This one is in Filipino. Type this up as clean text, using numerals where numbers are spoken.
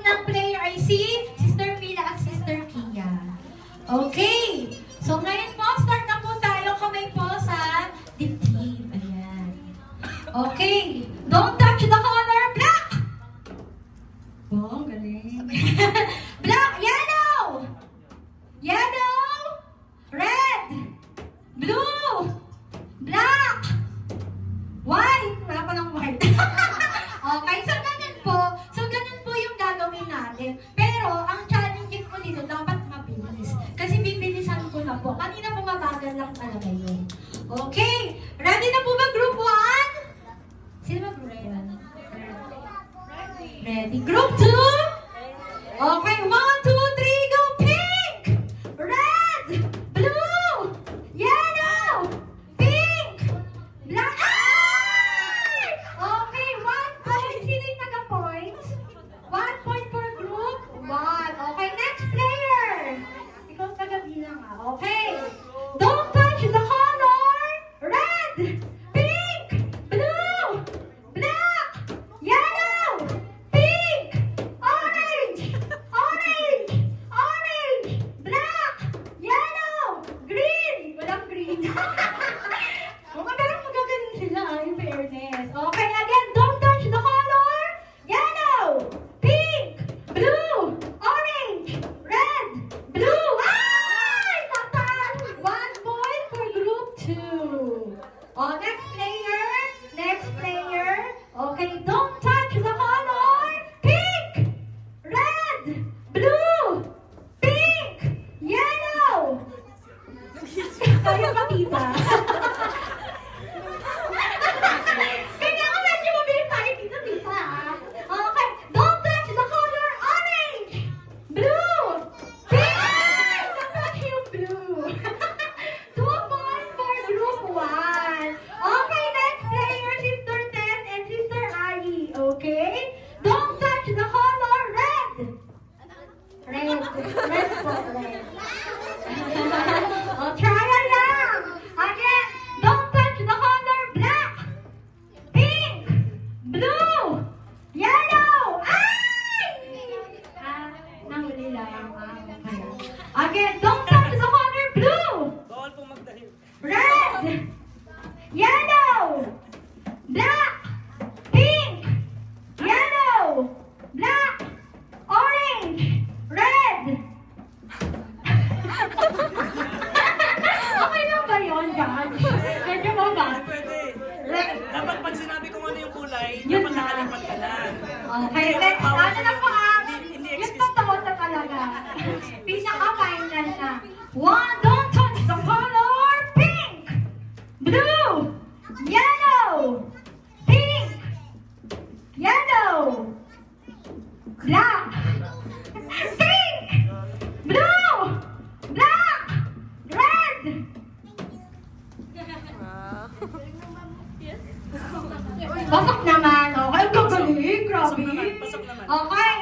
unang player ay si Sister Mila at Sister Kia. Okay. So ngayon po, start na po tayo. Kamay po sa dibdib. Ayan. Okay. Don't touch the color black. Oh, galing. Black, yellow. Yellow. Red. Blue. Black. White. Wala pa ng white. Okay, so ganun po. So ganun po yung gagawin natin. Pero ang challenging po dito, dapat mabilis. Kasi bibilisan ko na po. Kanina po mabagal lang talaga yun. Okay, ready na po ba group 1? Sino ba group 1? Ready. Group 2? Okay, 1, 2, 3, go! Pink! Red! Blue! Yellow! Pink! Black! Ay! Okay, 1 point. Sino yung taga-points? 1 point for group 1. Okay, next player. Ikaw taga-bilang Okay. Don't touch the color red, pink, blue, black, yellow, pink, orange, orange, orange, black, yellow, green. Walang green. Parang magagaling sila, in fairness. Okay, again, don't touch the color yellow, pink, blue, orange, red, blue. Ay! Tatas! 1 point for group 2. Oh, next player. Next player. Okay, don't touch the color pink, red, blue, pink, yellow. Kaya ka, tita. Kailangan medyo mabilis tayo dito, tita. Okay, don't touch the color orange, blue, pink. Don't touch yung blue. 2 points for group 1. Okay, next player, Sister Tess and Sister Ai. Okay? Don't touch the color red. Red. Red po, red. Oh, try lang. Again, don't touch the color black, pink, blue, yellow. Ay! Nahuli lang. Okay. Again, don't touch the color blue, Bawal po magdahil. red, yellow, black, pink, yellow, black, orange, red. Okay lang ba yun, Judge? Medyo ba? Pwede. Red. Dapat pag sinabi ko ano yung kulay, Yun dapat na. nakalipat ka na. Okay, let's ano na po Hindi yung excuse. totoo na talaga. Pinaka-final na. 1, don't touch the color pink, blue, yellow, pink, yellow, black, pink, blue, black, red. Pasok naman. Okay, ang gagaling. Grabe. Pasok naman. Okay.